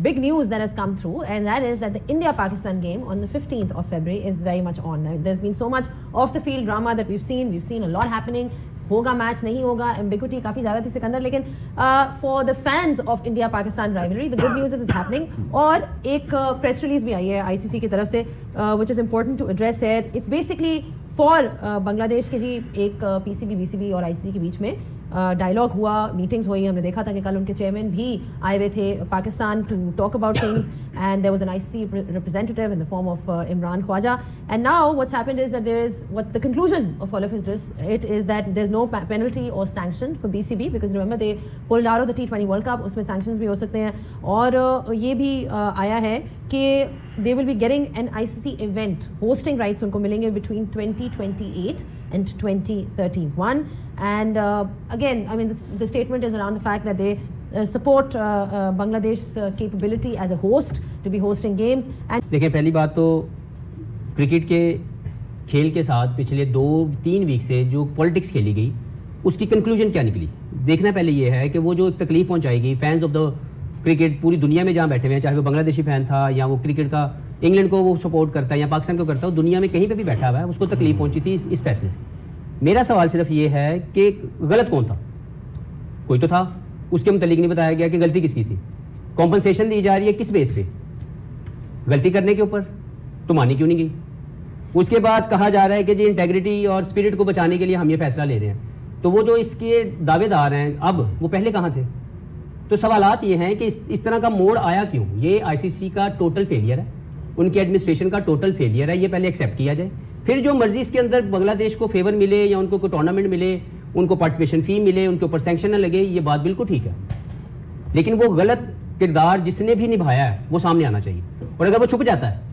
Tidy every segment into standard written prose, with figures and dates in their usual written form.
big news that has come through, and that is that the India-Pakistan game on the 15th of February is very much on. There's been so much off-the-field drama that we've seen a lot happening. होगा match नहीं होगा, ambiguity काफ़ी ज़्यादा थी सिकंदर, लेकिन for the fans of India-Pakistan rivalry the good news is happening. और एक press release भी आई है आईसीसी की तरफ से which is important to address it. It's basically for Bangladesh के जी एक पीसीबी बीसीबी और आईसीसी के बीच में डायलॉग हुआ, मीटिंग्स हुई. हमने देखा था कि कल उनके चेयरमैन भी आए हुए थे Pakistan to talk about things, and there was an ICC representative in the form of Imran Khawaja. And now what's happened is that there is what the conclusion of all of this it is that there is no penalty और sanction for BCB because remember they pulled out of the T20 world cup. उसमें sanctions भी हो सकते हैं. और ये भी आया है कि they will be getting an ICC event hosting rights उनको मिलेंगे between 2028 and 2031. And again, I mean, the statement is around the fact that they support Bangladesh's capability as a host to be hosting games. And देखिए, पहली बात तो cricket के खेल के साथ पिछले 2-3 वीक से जो पॉलिटिक्स खेली गई उसकी कंक्लूजन क्या निकली. देखना पहले ये है कि वो जो तकलीफ पहुंचाएगी फैंस ऑफ द क्रिकेट पूरी दुनिया में जहाँ बैठे हुए हैं, चाहे वो बांग्लादेशी फैन था या वो क्रिकेट का इंग्लैंड को वो सपोर्ट करता है या पाकिस्तान को करता है, दुनिया में कहीं पे भी बैठा हुआ है, उसको तकलीफ पहुंची थी इस फैसले से. मेरा सवाल सिर्फ ये है कि गलत कौन था. कोई तो था, उसके मुतालिक नहीं बताया गया कि गलती किसकी थी. कॉम्पनसेशन दी जा रही है किस बेस पे, गलती करने के ऊपर, तो मानी क्यों नहीं गई. उसके बाद कहा जा रहा है कि जी इंटेग्रिटी और स्पिरिट को बचाने के लिए हम ये फैसला ले रहे हैं. तो वो जो इसके दावेदार हैं अब, वो पहले कहाँ थे. तो सवालात ये हैं कि इस तरह का मोड़ आया क्यों. ये आईसीसी का टोटल फेलियर है, उनके एडमिनिस्ट्रेशन का टोटल फेलियर है. ये पहले एक्सेप्ट किया जाए, फिर जो मर्जी इसके अंदर बांग्लादेश को फेवर मिले या उनको कोई टूर्नामेंट मिले, उनको पार्टिसिपेशन फी मिले, उनके ऊपर सैंक्शन न लगे, ये बात बिल्कुल ठीक है. लेकिन वो गलत किरदार जिसने भी निभाया है वो सामने आना चाहिए. और अगर वो छुप जाता है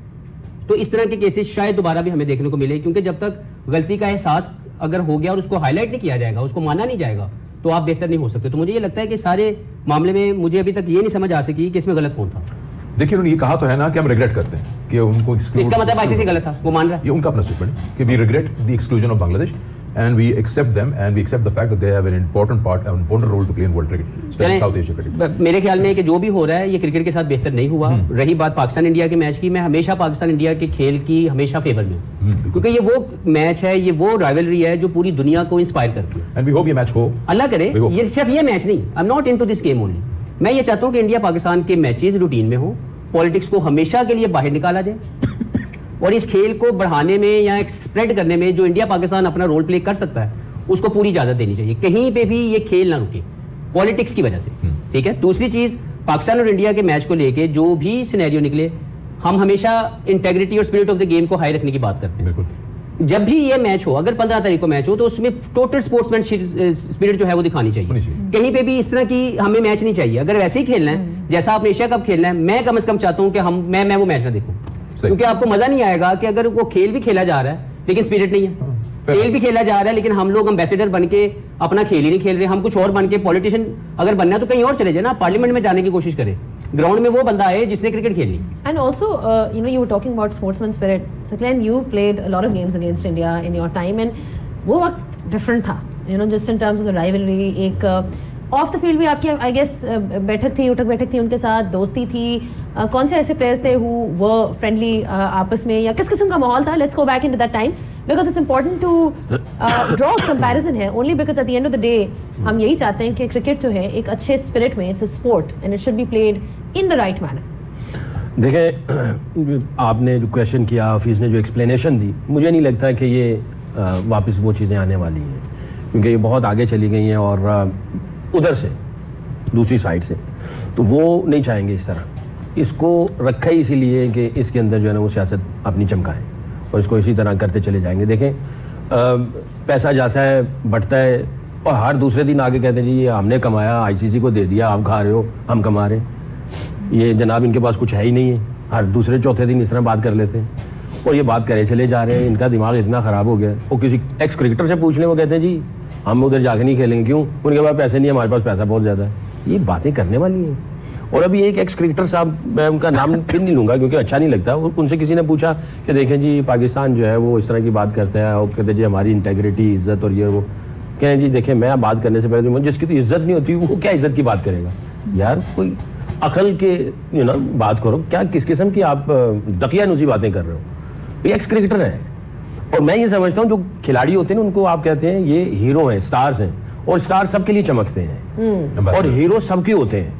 तो इस तरह के केसेस शायद दोबारा भी हमें देखने को मिले, क्योंकि जब तक गलती का एहसास अगर हो गया और उसको हाईलाइट नहीं किया जाएगा, उसको माना नहीं जाएगा, तो आप बेहतर नहीं हो सकते. तो मुझे ये लगता है कि सारे मामले में मुझे अभी तक ये नहीं समझ आ सकी कि इसमें गलत कौन था. देखिए, उन्होंने ये कहा तो है ना कि हम रिग्रेट करते हैं कि उनको एक्सक्लूड. इसका मतलब आईसीसी गलत था, वो मान रहा है. ये उनका अपना स्टेटमेंट है कि we regret the exclusion of Bangladesh and we accept them and we accept the fact that they have an important role to play in world cricket, especially South Asia cricket. मेरे ख्याल में कि जो भी हो रहा है ये क्रिकेट के साथ बेहतर नहीं हुआ. रही बात पाकिस्तान इंडिया के मैच की, मैं हमेशा पाकिस्तान इंडिया के खेल की हमेशा फेवर में हूँ, क्योंकि ये वो मैच है, ये वो राइवलरी है जो पूरी दुनिया को इंस्पायर करती है. And we hope ये मैच हो, अल्लाह करे. ये सिर्फ ये मैच नहीं, I am not into this game only. मैं ये चाहता हूँ कि इंडिया पाकिस्तान के मैचेस रूटीन में हो, पॉलिटिक्स को हमेशा के लिए बाहर निकाला जाए और इस खेल को बढ़ाने में या स्प्रेड करने में जो इंडिया पाकिस्तान अपना रोल प्ले कर सकता है उसको पूरी इजाजत देनी चाहिए. कहीं पे भी ये खेल ना रुके पॉलिटिक्स की वजह से. ठीक है. दूसरी चीज, पाकिस्तान और इंडिया के मैच को लेके जो भी सिनेरियो निकले, हम हमेशा इंटेग्रिटी और स्पिरिट ऑफ द गेम को हाई रखने की बात करते हैं. जब भी ये मैच हो, अगर 15 तारीख को मैच हो, तो उसमें टोटल स्पोर्ट्समैन स्पिरिट जो है वो दिखानी चाहिए. कहीं पे भी इस तरह की हमें मैच नहीं चाहिए. अगर वैसे ही खेलना है जैसा आप एशिया कप खेलना है, मैं कम से कम चाहता हूँ कि मैं वो मैच ना देखूं, क्योंकि आपको मजा नहीं आएगा कि अगर वो खेल भी खेला जा रहा है लेकिन स्पिरिट नहीं है. खेल भी खेला जा रहा है लेकिन हम लोग एम्बेसडर बन के अपना खेल ही नहीं खेल रहे. हम कुछ और बन के, पॉलिटिशियन अगर बनना है तो कहीं और चले जाए ना, पार्लियामेंट में जाने की कोशिश करें. ग्राउंड में वो बंदा है जिसने क्रिकेट खेलनी. And also, you were talking about sportsman spirit. So Glenn, you've played a lot of games against India in your time, and वो वक्त different था. Just in terms of the rivalry. एक ऑफ द फील्ड भी आपकी I guess बैठक थी, उठक बैठक थी, उनके साथ दोस्ती थी. कौन से ऐसे प्लेयर्स थे हु वर फ्रेंडली आपस में, या किस किस्म का माहौल था? Let's go back into that time because it's important to draw comparison है only because at the end of the day हम यही चाहते हैं कि क्रिकेट जो है एक अच्छे स्पिरिट में, it's a sport and it should be played in the right manner. देखिए, आपने जो क्वेश्चन किया, हाफिज़ ने जो एक्सप्लेनेशन दी, मुझे नहीं लगता कि ये वापस वो चीज़ें आने वाली हैं, क्योंकि ये बहुत आगे चली गई हैं और उधर से दूसरी साइड से, तो वो नहीं चाहेंगे इस तरह. इसको रखा ही इसीलिए कि इसके अंदर जो है ना वो सियासत अपनी चमकाए और इसको इसी तरह करते चले जाएंगे. देखें, पैसा जाता है, बढ़ता है, और हर दूसरे दिन आगे कहते हैं जी ये हमने कमाया, आईसीसी को दे दिया, आप खा रहे हो, हम कमा रहे हैं. ये जनाब इनके पास कुछ है ही नहीं है. हर दूसरे चौथे दिन इस तरह बात कर लेते हैं और ये बात करे चले जा रहे हैं. इनका दिमाग इतना ख़राब हो गया. वो किसी एक्स क्रिकेटर से पूछ लें, वो कहते हैं जी हम उधर जाके नहीं खेलेंगे. क्यों? उनके पास पैसे नहीं है, हमारे पास पैसा बहुत ज़्यादा है. ये बातें करने वाली हैं. और अभी एक एक्स क्रिकेटर साहब, मैं उनका नाम फिर नहीं लूँगा क्योंकि अच्छा नहीं लगता, उनसे किसी ने पूछा कि देखें जी पाकिस्तान जो है वो इस तरह की बात करता है और कहते हैं जी हमारी इंटेग्रिटी, इज़्ज़त और ये वो. कहें जी देखें, मैं बात करने से पहले जिसकी तो इज़्ज़त नहीं होती वो क्या इज़्ज़त की बात करेगा यार. कोई अकल के बात करो, क्या किस किस्म की आप दकियानुसी बातें कर रहे हो? ये एक्स क्रिकेटर है, और मैं ये समझता हूँ जो खिलाड़ी होते हैं उनको आप कहते हैं ये हीरो हैं, स्टार्स हैं, और स्टार सबके लिए चमकते हैं और हीरो सबके होते हैं।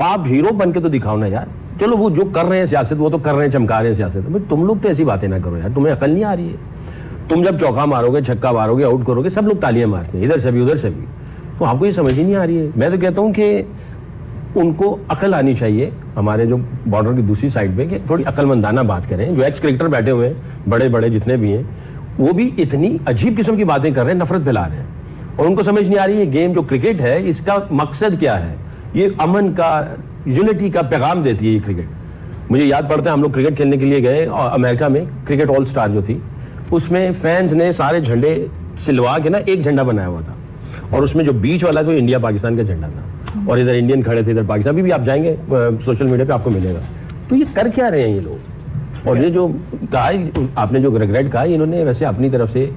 आप हीरो बन के तो दिखाओ ना यार। चलो वो जो कर रहे हैं सियासत वो तो कर रहे हैं, चमका रहे हैं सियासत, भाई तुम लोग तो ऐसी बातें ना करो यार, तुम्हें अकल नहीं आ रही है। तुम जब चौका मारोगे, छक्का मारोगे, आउट करोगे, सब लोग तालियां मारते हैं, इधर से भी उधर से भी, तो आपको ये समझ ही नहीं आ रही है। मैं तो कहता हूँ कि उनको अकल आनी चाहिए, हमारे जो बॉर्डर की दूसरी साइड पे, कि थोड़ी अकलमंदाना बात करें। जो एक्स क्रिकेटर बैठे हुए हैं, बड़े बड़े जितने भी हैं, वो भी इतनी अजीब किस्म की बातें कर रहे हैं, नफरत फैला रहे हैं, और उनको समझ नहीं आ रही है गेम जो क्रिकेट है इसका मकसद क्या है। ये अमन का, यूनिटी का पैगाम देती है ये क्रिकेट। मुझे याद पड़ता है हम लोग क्रिकेट खेलने के लिए गए और अमेरिका में क्रिकेट ऑल स्टार जो थी, उसमें फैंस ने सारे झंडे सिलवा के ना एक झंडा बनाया हुआ था, और उसमें जो बीच वाला तो इंडिया पाकिस्तान का झंडा था, और इधर इंडियन खड़े थे, इधर पाकिस्तान। अभी भी आप जाएंगे सोशल मीडिया पे आपको मिलेगा। तो ये कर क्या रहे हैं ये लोग? और ये जो कहा आपने, जो रिग्रेट कहा, इन्होंने वैसे अपनी तरफ से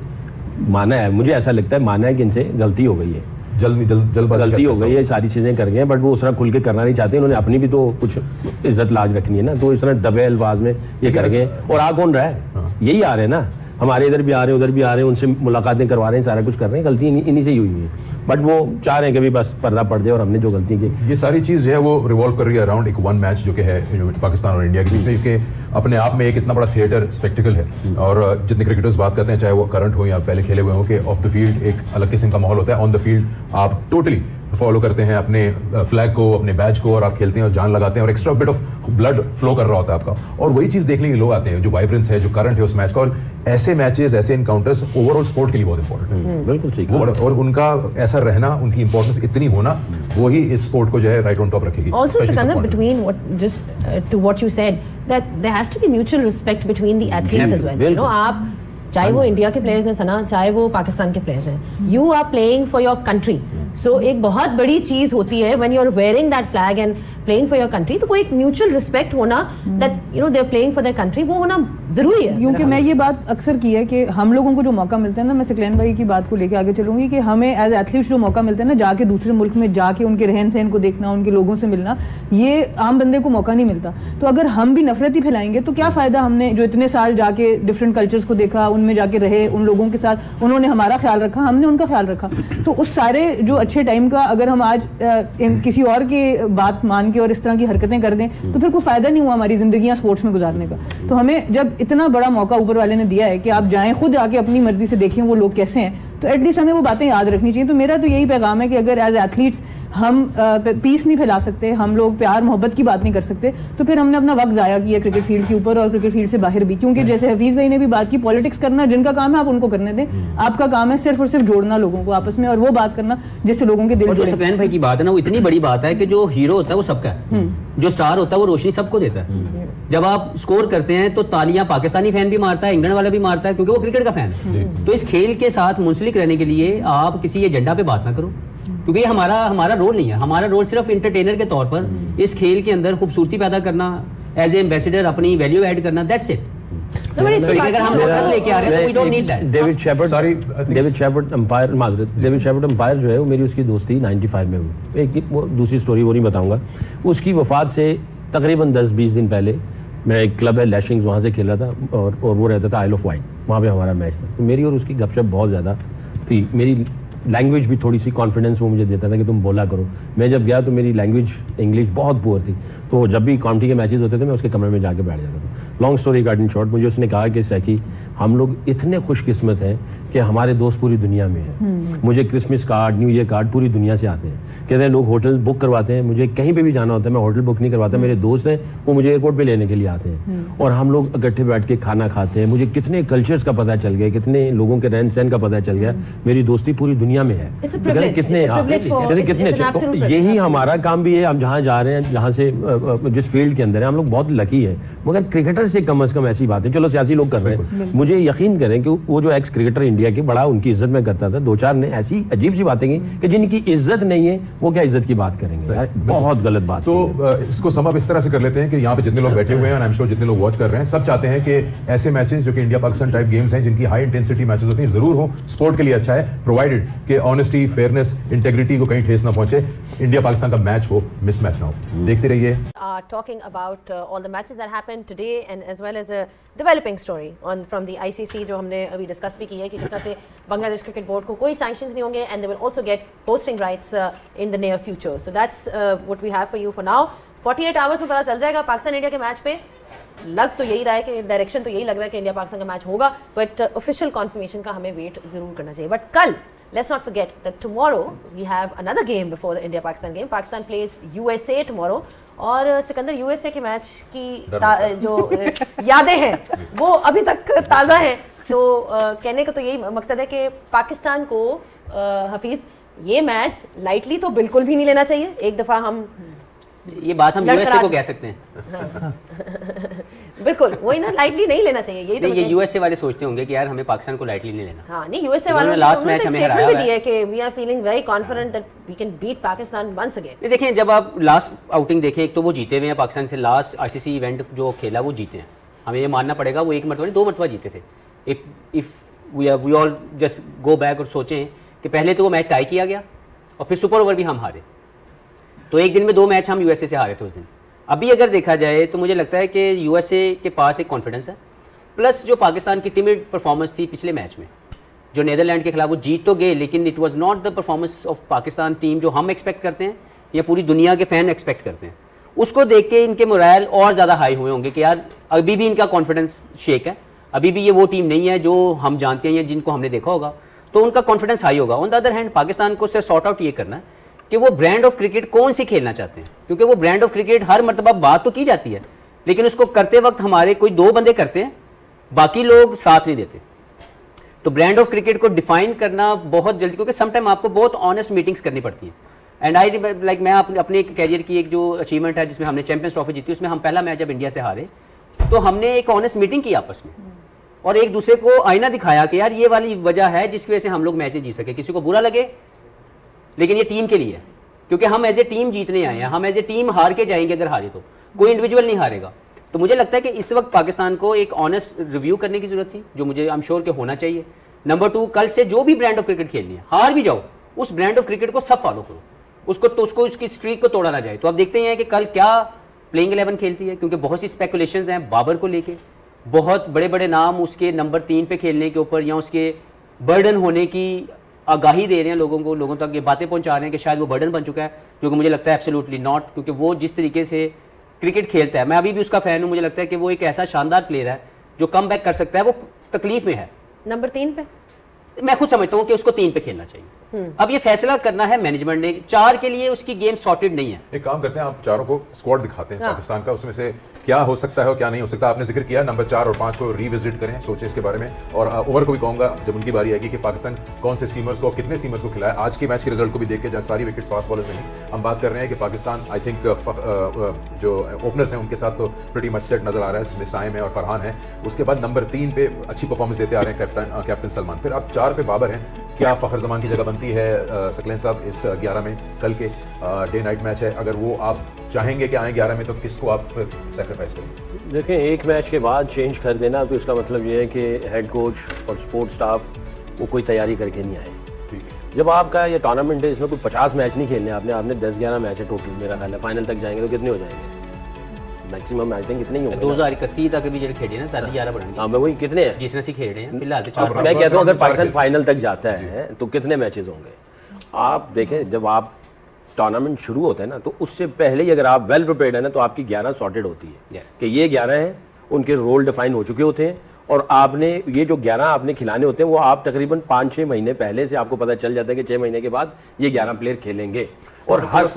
माना है, मुझे ऐसा लगता है माना है कि इनसे गलती हो गई है, गलती हो गई है, सारी चीजें कर गए हैं, बट वो उस तरह खुल के करना नहीं चाहते। उन्होंने अपनी भी तो कुछ इज्जत लाज रखनी है ना, तो इस तरह दबे अल्फाज में ये कर गए। और आ कौन रहा है? यही आ रहे हैं ना, हमारे इधर भी आ रहे हैं, उधर भी आ रहे हैं, उनसे मुलाकातें करवा रहे हैं, सारा कुछ कर रहे हैं। गलती इन्हीं से ही हुई है, बट वो चाह रहे हैं कि भी बस पर्दा पड़ जाए और हमने जो गलती की। ये सारी चीज जो है वो रिवॉल्व कर रही है अराउंड एक वन मैच जो कि है पाकिस्तान और इंडिया के बीच में, क्योंकि अपने आप में एक इतना बड़ा थिएटर स्पेक्टिकल है। और जितने क्रिकेटर्स बात करते हैं, चाहे वो करंट हो या पहले खेले हुए हो, कि ऑफ द फील्ड एक अलग किस्म का माहौल होता है, ऑन द फील्ड आप टोटली फॉलो करते हैं अपने फ्लैग को, अपने बैच को, और आप खेलते हैं और जान लगाते हैं, और extra bit of blood flow कर रहा होता है आपका। और वही चीज देखने के लोग आते हैं, जो वाइब्रेंस है, जो करंट है उस मैच का। और ऐसे मैचेस, ऐसे इनकाउंटर्स ओवरऑल स्पोर्ट के लिए बहुत इंपॉर्टेंट है। बिल्कुल ठीक है। और उनका ऐसा रहना, उनकी इंपॉर्टेंस इतनी होना, वही इस स्पोर्ट को जो है राइट ऑन टॉप रखेगी। Also, Sikandar, between to what you said, that there has to be mutual respect between the athletes as well. You know, आप चाहे वो इंडिया के प्लेयर्स हैं सना, चाहे वो पाकिस्तान के प्लेयर्स हैं, you are playing for your country. So एक बहुत बड़ी चीज होती है when you are wearing that flag and playing for your country, तो वो एक म्यूचुअल रिस्पेक्ट होना, that you know they are playing for their country, वो होना जरूरी है। क्योंकि मैं ये बात अक्सर की है कि हम लोगों को जो मौका मिलता है ना, मैं सिकलैन भाई की बात को लेके आगे चलूंगी, कि हमें एज एथलीट्स जो मौका मिलता है ना, जाके दूसरे मुल्क में जाके उनके रहन सहन को देखना, उनके लोगों से मिलना, ये आम बंदे को मौका नहीं मिलता। तो अगर हम भी नफरत ही फैलाएंगे तो क्या फायदा? हमने जो इतने साल जाके डिफरेंट कल्चर्स को देखा, उनमें जाके रहे, उन लोगों के साथ उन्होंने हमारा ख्याल रखा, हमने उनका ख्याल रखा, तो उस सारे जो अच्छे टाइम का अगर हम आज किसी और की बात मान के और इस तरह की हरकतें कर दें, तो फिर कोई फायदा नहीं हुआ हमारी जिंदगियां स्पोर्ट्स में गुजारने का। तो हमें जब इतना बड़ा मौका ऊपर वाले ने दिया है कि आप जाएं, खुद आके अपनी मर्जी से देखें वो लोग कैसे हैं, तो एटलीस्ट हमें वो बातें याद रखनी चाहिए। तो मेरा तो यही पैगाम है कि अगर एज एथलीट्स हम पीस नहीं फैला सकते, हम लोग प्यार मोहब्बत की बात नहीं कर सकते, तो फिर हमने अपना वक्त ज़ाया किया क्रिकेट फील्ड के ऊपर और क्रिकेट फील्ड से बाहर भी। क्योंकि जैसे हफीज़ भाई ने भी बात की, पॉलिटिक्स करना जिनका काम है आप उनको करने दें, आपका काम है सिर्फ और सिर्फ जोड़ना लोगों को आपस में, और वो बात करना जिससे लोगों के दिल और जो जुड़े। सकलैन भाई की बात है ना, वो इतनी बड़ी बात है कि जो हीरो होता है वो सबका है, जो स्टार होता है वो रोशनी सबको देता है। जब आप स्कोर करते हैं तो तालियां पाकिस्तानी फैन भी मारता है, इंग्लैंड वाला भी मारता है, क्योंकि वो क्रिकेट का फैन है। तो इस खेल के साथ मुंसलिक रहने के लिए आप किसी एजेंडा पे बात ना करो, क्योंकि ये हमारा रोल नहीं है। हमारा रोल सिर्फ एंटरटेनर के तौर पर इस खेल के अंदर खूबसूरती पैदा करना, एज ए एम्बेसडर अपनी वैल्यू ऐड करना, दैट्स इट। अगर हम लेके आ रहे हैं तो we don't need that. David Shepherd umpire जो है वो मेरी उसकी दोस्ती 95 में हुई। एक वो दूसरी स्टोरी वो नहीं बताऊंगा। उसकी वफात से तकरीबन 10-20 दिन पहले मैं एक क्लब है लैशिंग्स, वहाँ से खेला था, और वो रहता था आइल ऑफ वाइट, वहाँ पे हमारा मैच था। तो मेरी और उसकी गपशप बहुत ज़्यादा थी। मेरी लैंग्वेज भी थोड़ी सी कॉन्फिडेंस वो मुझे देता था कि तुम बोला करो। मैं जब गया तो मेरी लैंग्वेज इंग्लिश बहुत पुअर थी, तो जब भी काउंटी के मैचेस होते थे मैं उसके कमरे में जाके बैठ जाता था। Long story cut in short, मुझे उसने कहा कि सैकी, हम लोग इतने खुशकिस्मत हैं कि हमारे दोस्त पूरी दुनिया में हैं। मुझे Christmas card, new year card पूरी दुनिया से आते हैं। कहते हैं लोग होटल बुक करवाते हैं, मुझे कहीं पे भी जाना होता है मैं होटल बुक नहीं करवाता, मेरे दोस्त हैं वो मुझे एयरपोर्ट पे लेने के लिए आते हैं, और हम लोग इकट्ठे बैठ के खाना खाते हैं। मुझे कितने कल्चर्स का पता चल गया, कितने लोगों के रहन सहन का पता चल गया। मेरी दोस्ती पूरी दुनिया में है। कितने यही हमारा काम भी है। हम जहाँ जा रहे हैं, जहाँ से जिस फील्ड के अंदर है, हम लोग बहुत लकी है। मगर क्रिकेटर से कम से कम ऐसी बात है, चलो सियासी लोग कर रहे हैं, मुझे यकीन करें कि वो जो एक्स क्रिकेटर इंडिया के, बड़ा उनकी इज्जत में करता था, 2-4 ने ऐसी अजीब सी बातें की कि जिनकी इज्जत नहीं है वो क्या इज्जत की बात करेंगे यार, बहुत गलत बात तो की है। इसको सम अप इस तरह से कर लेते हैं कि यहाँ पे जितने लोग बैठे हुए हैं और आई एम श्योर जितने लोग वॉच कर रहे हैं सब चाहते हैं कि ऐसे मैचेस जो कि इंडिया पाकिस्तान टाइप गेम्स हैं जिनकी हाई इंटेंसिटी मैचेस होती हैं जरूर हो, स्पोर्ट के लिए अच्छा है, प्रोवाइडेड कि ऑनेस्टी, फेयरनेस, इंटेग्रिटी को कहीं ठेस ना पहुंचे, इंडिया पाकिस्तान का मैच हो, मिस मैच ना हो। देखते रहिए। Talking about all the matches that happened today and as well as a developing story on from the ICC जो हमने अभी डिस्कस भी की है कि किस तरह से बांग्लादेश क्रिकेट बोर्ड को कोई सैंक्शंस नहीं होंगे and they will also get hosting rights in the near future. So that's what we have for you for now. 48 hours में पता चल जाएगा पाकिस्तान इंडिया के मैच पे। लग तो यही रहा है कि डायरेक्शन तो यही लग रहा है कि इंडिया पाकिस्तान का मैच होगा, बट ऑफिशियल कॉन्फर्मेशन का हमें वेट जरूर करना चाहिए। बट कल let's not forget that tomorrow we have another game before the India Pakistan game. Pakistan plays USA tomorrow और सिकंदर यूएसए के मैच की जो यादें हैं वो अभी तक ताज़ा हैं। तो कहने का तो यही मकसद है कि पाकिस्तान को हफीज ये मैच लाइटली तो बिल्कुल भी नहीं लेना चाहिए। एक दफ़ा हम ये बात हम यूएसए को कह सकते हैं। बिल्कुल वही ना, लाइटली नहीं लेना चाहिए। यही तो ये यूएसए वाले सोचते होंगे कि यार हमें पाकिस्तान को लाइटली नहीं लेना। हाँ नहीं, यूएसए वालों ने लास्ट मैच हमें हराया भी दिया है कि we are feeling very confident that we can beat Pakistan once again. नहीं देखिए, जब आप लास्ट आउटिंग देखें, एक तो वो जीते हुए हैं पाकिस्तान से, लास्ट आईसीसी इवेंट जो खेला वो जीते हैं, हमें ये मानना पड़ेगा। वो एक मरतबा नहीं 2 मरतबा जीते थे। If we all just go back और सोचें कि पहले तो वो मैच टाई किया गया और फिर सुपर ओवर भी हम हारे, तो एक दिन में 2 मैच हम यूएसए से हारे थे उस दिन। अभी अगर देखा जाए तो मुझे लगता है कि यूएसए के पास एक कॉन्फिडेंस है, प्लस जो पाकिस्तान की टिमिड परफॉर्मेंस थी पिछले मैच में जो नीदरलैंड के खिलाफ, वो जीत तो गए लेकिन it was not the performance of Pakistan team जो हम एक्सपेक्ट करते हैं या पूरी दुनिया के फैन एक्सपेक्ट करते हैं। उसको देख के इनके मोरल और ज़्यादा हाई हुए होंगे कि यार अभी भी इनका कॉन्फिडेंस शेक है, अभी भी ये वो टीम नहीं है जो हम जानते हैं या जिनको हमने देखा होगा, तो उनका कॉन्फिडेंस हाई होगा। On the other hand Pakistan को सिर्फ सॉर्ट आउट ये करना है कि वो ब्रांड ऑफ क्रिकेट कौन सी खेलना चाहते हैं, क्योंकि वो ब्रांड ऑफ क्रिकेट हर मरतबा बात तो की जाती है लेकिन उसको करते वक्त हमारे कोई 2 बंदे करते हैं, बाकी लोग साथ नहीं देते। तो ब्रांड ऑफ क्रिकेट को डिफाइन करना बहुत जल्दी, क्योंकि समटाइम आपको बहुत ऑनेस्ट मीटिंग्स करनी पड़ती हैं। एंड आई लाइक मैं अपने एक कैरियर की एक जो अचीवमेंट है जिसमें हमने चैंपियंस ट्रॉफी जीती, उसमें हम पहला मैच जब इंडिया से हारे तो हमने एक ऑनेस्ट मीटिंग की आपस में और एक दूसरे को आईना दिखाया कि यार ये वाली वजह है जिसकी वजह से हम लोग मैच नहीं जीत सके। किसी को बुरा लगे लेकिन ये टीम के लिए है, क्योंकि हम एज ए टीम जीतने आए हैं, हम एज ए टीम हार के जाएंगे अगर हारे तो, कोई इंडिविजुअल नहीं हारेगा। तो मुझे लगता है कि इस वक्त पाकिस्तान को एक ऑनेस्ट रिव्यू करने की जरूरत थी, जो मुझे आई एम श्योर कि होना चाहिए। नंबर 2, कल से जो भी ब्रांड ऑफ क्रिकेट खेलनी है, हार भी जाओ, उस ब्रांड ऑफ क्रिकेट को सब फॉलो करो, उसको उसकी स्ट्रीक को तोड़ा ना जाए। तो अब देखते हैं कि कल क्या प्लेइंग 11 खेलती है, क्योंकि बहुत सी स्पेकुलेशंस हैं बाबर को लेके, बहुत बड़े बड़े नाम उसके नंबर 3 पे खेलने के ऊपर या उसके बर्डन होने की आगाही दे रहे हैं लोगों तक ये बातें पहुंचा रहे हैं कि शायद वो बर्डन बन चुका है, जो कि मुझे लगता है एब्सोल्युटली नॉट, क्योंकि वो जिस तरीके से क्रिकेट खेलता है, मैं अभी भी उसका फैन हूं, मुझे लगता है कि वो एक ऐसा शानदार प्लेयर है जो कम बैक कर सकता है। वो तकलीफ में है, नंबर 3 पे मैं खुद समझता हूं कि उसको 3 पे खेलना चाहिए। अब ये फैसला करना है मैनेजमेंट ने, 4 के लिए उसकी गेम सॉर्टेड नहीं है। एक काम करते हैं, आप चारों को स्क्वाड दिखाते हैं हाँ। पाकिस्तान का, उसमें से क्या हो सकता है और क्या नहीं हो सकता। आपने जिक्र किया नंबर 4 और 5 को रिविजिट करें, सोचें इसके बारे में। और ओवर को भी कहूंगा जब उनकी बारी आएगी कि पाकिस्तान कौन से सीमर्स को, कितने सीमर्स को खिलाया। आज के मैच के रिजल्ट को भी देख के, जहाँ सारी विकेट्स फास्ट बॉलर्स नहीं, हम बात कर रहे हैं कि पाकिस्तान आई थिंक जो ओपनर्स हैं उनके साथ तो प्रीटी मच सेट नजर आ रहा है, जिसमें साइम है और फरहान है। उसके बाद नंबर 3 पे अच्छी परफॉर्मेंस देते आ रहे हैं कैप्टन सलमान। फिर अब 4 पे बाबर हैं। क्या फखर जमान की जगह बनती है सकलैन साहब इस 11 में? कल के डे नाइट मैच है, अगर वो आप चाहेंगे कि आए 11 में तो किसको आप फिर सेक्रीफाइस करेंगे? देखें, एक मैच के बाद चेंज कर देना तो इसका मतलब ये है कि हेड कोच और सपोर्ट स्टाफ वो कोई तैयारी करके नहीं आए। ठीक है। जब आपका ये टूर्नामेंट है, इसमें कोई 50 मैच नहीं खेलने आपने 10-11 मैच है टोटल, मेरा ख्याल है फाइनल तक जाएंगे तो कितने हो जाएंगे? मैक्सिमम आई थिंक इतने ही होंगे। 2031 तक भी जो खेले ना ताकि 11 बढ़ेंगे। हाँ, मैं वही कितने हैं जिस तरह से खेल रहे हैं फिलहाल तो 4। मैं कहता हूँ अगर पाकिस्तान फाइनल तक जाता है तो कितने मैचेस होंगे? आप देखें, जब आप टूर्नामेंट शुरू होता है ना तो उससे पहले ही अगर आप वेल प्रिपेयर्ड है ना तो आपकी 11 सॉर्टेड होती है कि ये 11 हैं, उनके रोल डिफाइन हो चुके होते हैं और आपने ये जो 11 आपने खिलाने होते हैं वो आप तकरीबन 5-6 महीने पहले से आपको पता चल जाता है कि 6 महीने के बाद ये 11 प्लेयर खेलेंगे। और हर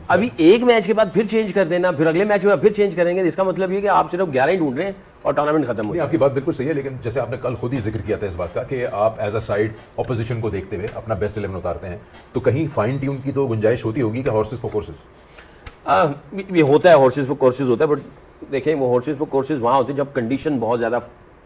अभी एक मैच के बाद फिर चेंज कर देना, फिर अगले मैच में फिर चेंज करेंगे, इसका मतलब ये कि आप सिर्फ 11 ही ढूंढ रहे हैं और टूर्नामेंट खत्म हो गया। आपकी बात बिल्कुल सही है, लेकिन जैसे आपने कल खुद ही जिक्र किया था इस बात का कि आप एज अ साइड ऑपोजिशन को देखते हुए अपना बेस्ट 11 उतारते हैं, तो कहीं फाइन ट्यून की तो गुंजाइश होती होगी कि हॉर्सेस फॉर कोर्सेज? ये होता है, हॉर्सेस फॉर कोर्सेज होता है, बट देखें वो हॉर्सेस फॉर कोर्सेज वहाँ होते हैं जब कंडीशन बहुत ज़्यादा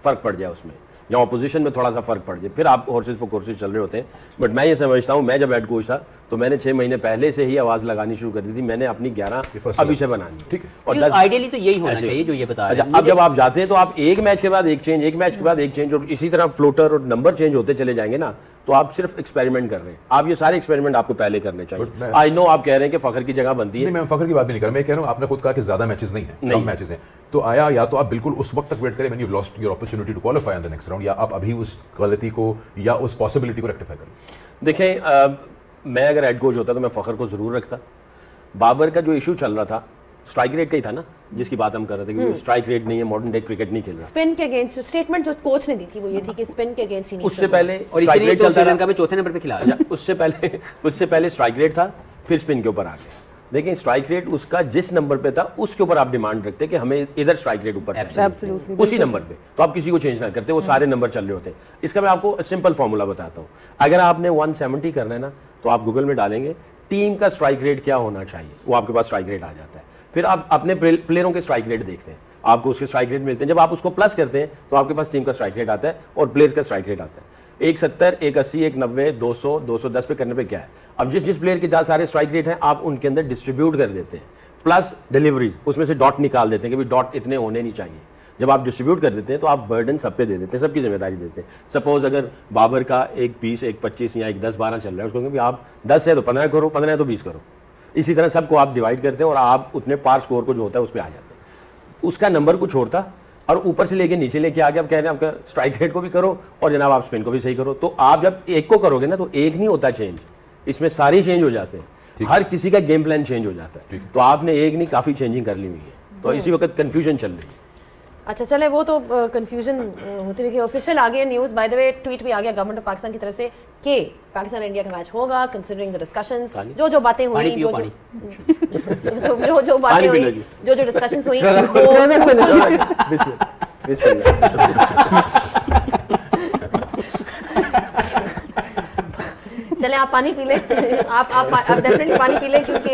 फर्क पड़ जाए उसमें। या ऑपोजिशन में थोड़ा सा फर्क पड़ जाए, फिर आप हॉर्सेस फॉर कोर्सेज चल रहे होते हैं। बट मैं ये समझता हूँ, मैं जब हेड कोच था तो मैंने 6 महीने पहले से ही आवाज़ लगानी शुरू कर दी थी, मैंने अपनी 11 अभी से बनानी, ठीक है। और 10 आइडियली तो यही होना चाहिए जो ये बता रहे हैं। अब जब आप जाते हैं तो आप एक मैच के बाद एक चेंज, एक मैच के बाद एक चेंज, और इसी तरह फ्लोटर और नंबर चेंज होते चले जाएंगे ना, तो आप सिर्फ एक्सपेरिमेंट कर रहे हैं। आप ये सारे एक्सपेरिमेंट आपको पहले करने चाहिए। आई नो आप कह रहे हैं कि फखर की जगह बनती है, नहीं, मैं फखर की बात भी नहीं कर रहा, मैं कह रहा हूँ आपने खुद कहा कि ज्यादा मैचेस नहीं है, कम मैचेस हैं, तो आया या तो आप बिल्कुल उस वक्त तक वेट करें when you lost your opportunity to qualify in the next round, या आप अभी उस गलती को या उस पॉसिबिलिटी को रेक्टिफाई करें। देखें, मैं अगर हेड कोच होता तो मैं फखर को जरूर रखता। बाबर का जो इशू चल रहा था स्ट्राइक रेट का ही था ना, जिसकी बात हम कर रहे थे कि स्ट्राइक रेट नहीं है, मॉडर्न डे क्रिकेट नहीं खेल रहा। स्पिन के अगेंस्ट स्टेटमेंट जो कोच ने दी थी वो ये थी कि स्पिन के अगेंस्ट ही नहीं, उससे पहले और इसीलिए तो श्रीलंका में चौथे नंबर पे खिलाया। उससे पहले स्ट्राइक रेट था, फिर स्पिन के ऊपर आ गए। देखिए स्ट्राइक रेट उसका जिस नंबर पे था उसके ऊपर आप डिमांड रखते कि हमें इधर स्ट्राइक रेट ऊपर चाहिए, उसी नंबर पे, तो आप किसी को चेंज ना करते, वो सारे नंबर चल रहे होते। इसका मैं आपको सिंपल फॉर्मूला बताता हूँ। अगर आपने 170 करना है ना, तो आप गूगल में डालेंगे टीम का स्ट्राइक रेट क्या होना चाहिए, वो आपके पास स्ट्राइक रेट आ जाता है। फिर आप अपने प्लेयरों के स्ट्राइक रेट देखते हैं, आपको उसके स्ट्राइक रेट मिलते हैं। जब आप उसको प्लस करते हैं तो आपके पास टीम का स्ट्राइक रेट आता है और प्लेयर्स का स्ट्राइक रेट आता है। 170, 180, 190, 200, 210 पे करने पे क्या है, अब जिस प्लेयर के जहाँ सारे स्ट्राइक रेट हैं आप उनके अंदर डिस्ट्रीब्यूट कर देते हैं, प्लस डिलीवरीज उसमें से डॉट निकाल देते हैं कि भाई डॉट इतने होने नहीं चाहिए। जब आप डिस्ट्रीब्यूट कर देते हैं तो आप बर्डन सब पे दे देते हैं, सबकी जिम्मेदारी देते हैं। सपोज अगर बाबर का एक 20, एक 25 या एक 10-12 चल रहा है, उसको कहेंगे आप 10 है तो 15 करो, 15 है तो 20 करो। इसी तरह सबको आप डिवाइड करते हैं और आप उतने पार स्कोर को जो होता है उस पर आ जाते हैं। उसका नंबर कुछ छोड़ता और ऊपर से लेके नीचे लेके आगे आप कह रहे हैं आपका स्ट्राइक रेट को भी करो और जनाब आप स्पिन को भी सही करो। तो आप जब एक को करोगे ना तो एक नहीं होता चेंज, इसमें सारे चेंज हो जाते हैं, हर किसी का गेम प्लान चेंज हो जाता है। तो आपने एक नहीं काफी चेंजिंग कर ली हुई है, तो इसी वक्त कंफ्यूजन चल रही है। अच्छा चले, वो तो कंफ्यूजन होती रही। ऑफिशियल आ गया news, by the way tweet भी आ गया गवर्नमेंट ऑफ पाकिस्तान की तरफ से कि पाकिस्तान इंडिया का मैच होगा, कंसीडरिंग द डिस्कशंस, जो बातें हुई, जो बातें हुई, जो डिस्कशंस हुई, चले आप पानी पी ले, आप डेफिनेटली पानी पी ले, क्योंकि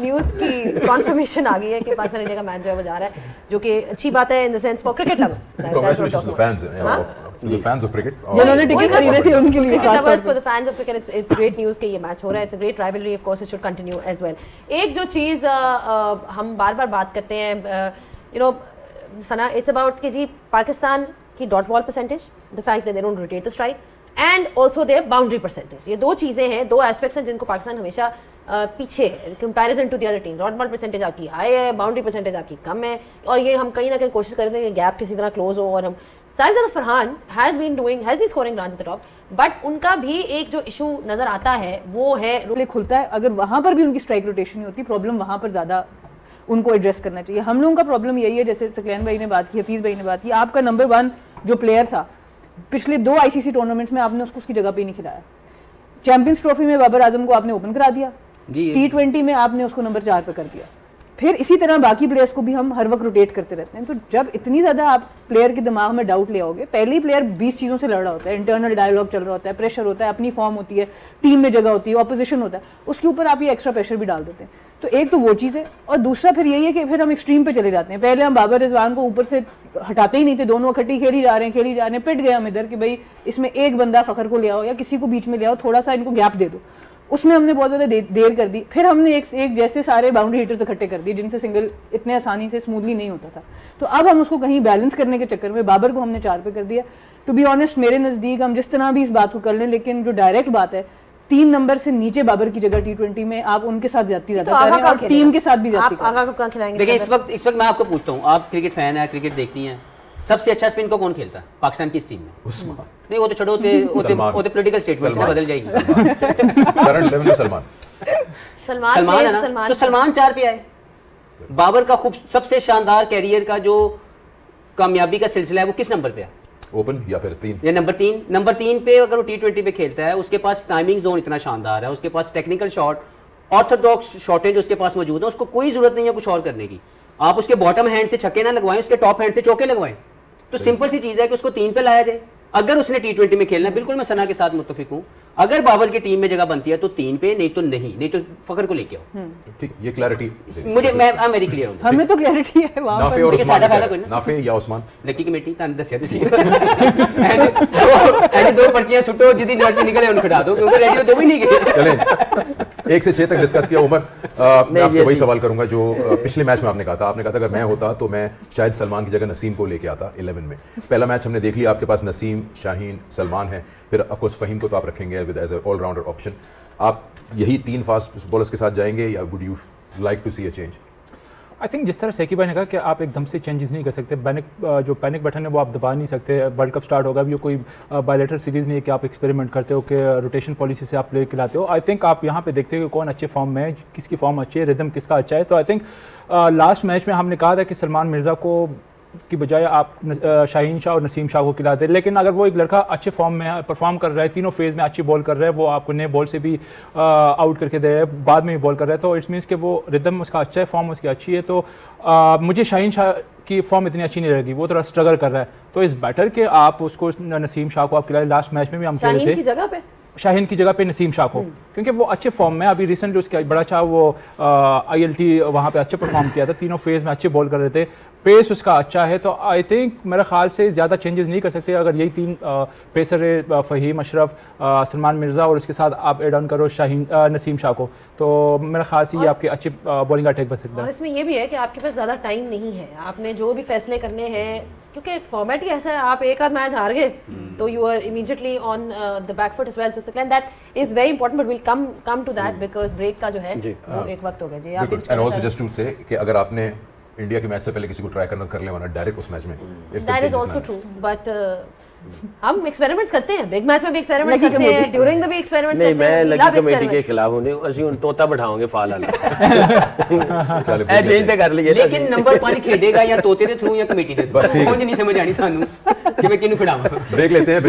न्यूज़ की कॉन्फर्मेशन आ गई है कि पाकिस्तान इंडिया का मैच जो है वो जा रहा है, जो कि अच्छी बात है in the sense for cricket lovers. Congratulations to the fans, the fans of cricket. जिन्होंने टिकट खरीदे थे उनके लिए Cricket खास तौर lovers, पे। for the fans of cricket, it's great news कि ये मैच हो रहा है। It's a great rivalry, of course it should continue as well. एक जो चीज़ हम बार-बार बात करते हैं, you know, Sana, it's about कि जी पाकिस्तान की dot ball percentage, the fact that they don't rotate the strike, and also their boundary percentage. ये दो चीज़ें हैं, दो एस्पेक्ट्स हैं जिनको पाकिस्तान हमेशा पीछे comparison to the other team. Dot ball percentage आपकी हाई है, बाउंड्री परसेंटेज आपकी कम है, और ये हम कहीं ना कहीं कोशिश करें कि गैप किसी तरह क्लोज हो। और हम Sahibzada Farhan has been scoring runs at the top, but उनका भी एक जो इशू नजर आता है वो है प्ले खुलता है, अगर वहां पर भी उनकी स्ट्राइक रोटेशन नहीं होती, प्रॉब्लम वहां पर ज्यादा उनको एड्रेस करना चाहिए। हम लोगों का प्रॉब्लम यही है, जैसे सकलैन भाई ने बात की, हफीज भाई ने बात की, आपका नंबर 1 जो प्लेयर था पिछले 2 ICC टूर्नामेंट्स में आपने उसको उसकी जगह पे नहीं खिलाया। चैंपियंस ट्रॉफी में बाबर आजम को आपने ओपन करा दिया, T20 में आपने उसको नंबर 4 पे कर दिया, फिर इसी तरह बाकी प्लेयर्स को भी हम हर वक्त रोटेट करते रहते हैं। तो जब इतनी ज़्यादा आप प्लेयर के दिमाग में डाउट ले आओगे, पहले ही प्लेयर 20 चीज़ों से लड़ रहा होता है, इंटरनल डायलॉग चल रहा होता है, प्रेशर होता है, अपनी फॉर्म होती है, टीम में जगह होती है, ऑपोजिशन होता है, उसके ऊपर आप ये एक्स्ट्रा प्रेशर भी डाल देते हैं। तो एक तो वो चीज़ है, और दूसरा फिर यही है कि फिर हम एक्सट्रीम पे चले जाते हैं। पहले हम बाबर रिजवान को ऊपर से हटाते ही नहीं थे, दोनों इकट्ठी खेली जा रहे हैं, पिट गए हम इधर कि भाई इसमें एक बंदा फ़खर को ले आओ या किसी को बीच में ले आओ, थोड़ा सा इनको गैप दे दो। उसमें हमने बहुत ज़्यादा देर कर दी। फिर हमने एक जैसे सारे बाउंड्री हिटर्स इकट्ठे कर दिए जिनसे सिंगल इतने आसानी से स्मूथली नहीं होता था। तो अब हम उसको कहीं बैलेंस करने के चक्कर में बाबर को हमने 4 पे कर दिया। टू बी ऑनेस्ट, मेरे नज़दीक हम जिस तरह भी इस बात को कर लें, लेकिन जो डायरेक्ट बात है 3 नंबर से नीचे बाबर की जगह T20 में आप उनके साथ ज्यादा कर रहे हैं और टीम के साथ भी ज्यादा कर रहे हैं। देखिए इस वक्त मैं आपको पूछता हूँ, आप क्रिकेट फैन है, क्रिकेट देखती हैं, सबसे अच्छा स्पिन को कौन खेलता है पाकिस्तान की इस टीम में? नहीं वो तो छोड़ो, वो तो पॉलिटिकल स्टेटमेंट से बदल जाएगी। करंट लेवल में सलमान है ना, तो सलमान 4 पे आए। बाबर का खूब सबसे शानदार कैरियर का जो कामयाबी का सिलसिला है वो किस नंबर पे है? ओपन या फिर 3? ये नंबर 3 पे अगर वो T20 पे खेलता है, उसके पास टाइमिंग जोन इतना शानदार है, उसके पास टेक्निकल शॉट, ऑर्थोडॉक्स शॉटेज उसके पास मौजूद है, उसको कोई जरूरत नहीं है कुछ और करने की। आप उसके बॉटम हैंड से छक्के ना लगवाएं, उसके टॉप हैंड से चौके लगवाएं। तो सिंपल सी चीज है कि उसको 3 पे लाया जाए। अगर उसने T20 में खेलना, बिल्कुल मैं सना के साथ मुत्तफिक हूँ, अगर बाबर की टीम में जगह बनती है तो 3 पे, नहीं तो नहीं, नहीं तो फखर को लेके आओ। ठीक, ये क्लैरिटी मुझे मैं वेरी क्लियर हूं। हमें तो क्लैरिटी है वहाँ नाफे पर और लेकिन उस्मान साडा क्या फायदा है? कोई ना। नाफे या उस्मान लकी कमेटी तान दस्या तुसी ऐसे दो पर्चियां सुटो जिदी एनर्जी निकले उन खड़ा दो क्योंकि रेडियो दो भी नहीं गए। चलें 1 से 6 तक डिस्कस किया। उमर मैं आपसे वही सवाल करूंगा जो पिछले मैच में आपने कहा था। आपने कहा था अगर मैं होता तो मैं शायद सलमान की जगह नसीम को लेके आता 11 में। पहला मैच हमने देख लिया, आपके पास नसीम, शाहीन, सलमान है, फिर ऑफ कोर्स फहीम को तो आप रखेंगे with as all rounder option. आप यही 3 फास्ट बॉलर्स के साथ जाएंगे या would you like to see a change? I think जिस तरह सेकी भाई ने कहा कि आप एकदम से चेंजेस नहीं कर सकते, जो पैनिक बटन है वो आप दबा नहीं सकते। वर्ल्ड कप स्टार्ट होगा, अब ये कोई बायलेटरल सीरीज़ नहीं है कि आप एक्सपेरिमेंट करते हो कि रोटेशन पॉलिसी से आप प्लेयर खिलाते हो। आई थिंक आप यहाँ पे देखते हो कि कौन अच्छे फॉर्म में है, किसकी फॉर्म अच्छी है, रिदम किसका अच्छा है। तो आई थिंक लास्ट मैच में हमने कहा था कि सलमान मिर्ज़ा को की बजाय आप शाहीन शाह और नसीम शाह को खिलाते, लेकिन अगर वो एक लड़का अच्छे फॉर्म में परफॉर्म कर रहा है, तीनों फेज़ में अच्छी बॉल कर रहा है, वो आपको नए बॉल से भी आउट करके दे रहा है, बाद में भी बॉल कर रहा है, तो इट्स मीन्स कि वो रिदम उसका अच्छा है, फॉर्म उसकी अच्छी है। तो मुझे शाहीन शाह की फॉर्म इतनी अच्छी नहीं लगी, वो थोड़ा स्ट्रगल कर रहा है। तो इस बैटर के आप उसको नसीम शाह को आप खिलाए। लास्ट मैच में भी हम कह रहे शाहीन की थे जगह पे शाहीन की जगह पे नसीम शाह को, क्योंकि वो अच्छे फॉर्म में, अभी रिसेंटली उसका बड़ा अच्छा वो ILT वहाँ पे अच्छे परफॉर्म किया था, तीनों फेज में अच्छे बॉल कर रहे थे, पेस उसका अच्छा है। तो आई थिंक मेरे ख्याल से ज़्यादा चेंजेस नहीं कर सकते अगर यही 3 पेसर फ़हीम, अशरफ, सलमान मिर्ज़ा और उसके साथ आप एड ऑन करो शाहीन नसीम शाह को, तो मेरे ख्याल से ये आपके अच्छे बॉलिंग अटैक बन सकता और है। इसमें ये भी है कि आपके पास ज़्यादा टाइम नहीं है, आपने जो भी फैसले करने हैं, क्योंकि फॉर्मेट ही ऐसा है, आप एक आध मैच हार गए तो you are immediately on the back foot as well. So that is very important, but will come to that because break का जो है वो एक वक्त हो गया जी। आप एंड आल्सो जस्ट टू से कि अगर आपने इंडिया के मैच से पहले किसी को ट्राई करना कर ले वरना डायरेक्ट उस मैच में that is also true, but हम एक्सपेरिमेंट्स करते हैं, बिग मैच में भी एक्सपेरिमेंट करते हैं, ड्यूरिंग द भी एक्सपेरिमेंट नहीं, करते हैं। मैं लकी कमेटी के खिलाफ हूँ, नहीं ਅਸੀਂ ਹੁਣ ਤੋਤਾ ਬਿਠਾਵਾਂਗੇ ਫਾਲ ਵਾਲਾ ਇਹ ਚੇਂਜ ਤੇ ਕਰ ਲਈਏ। लेकिन नंबर 5 खेडेगा या तोते के थ्रू या कमेटी के थ्रू, मुझे नहीं समझ आनी थानू कि मैं किनु खिलावां। ब्रेक लेते हैं।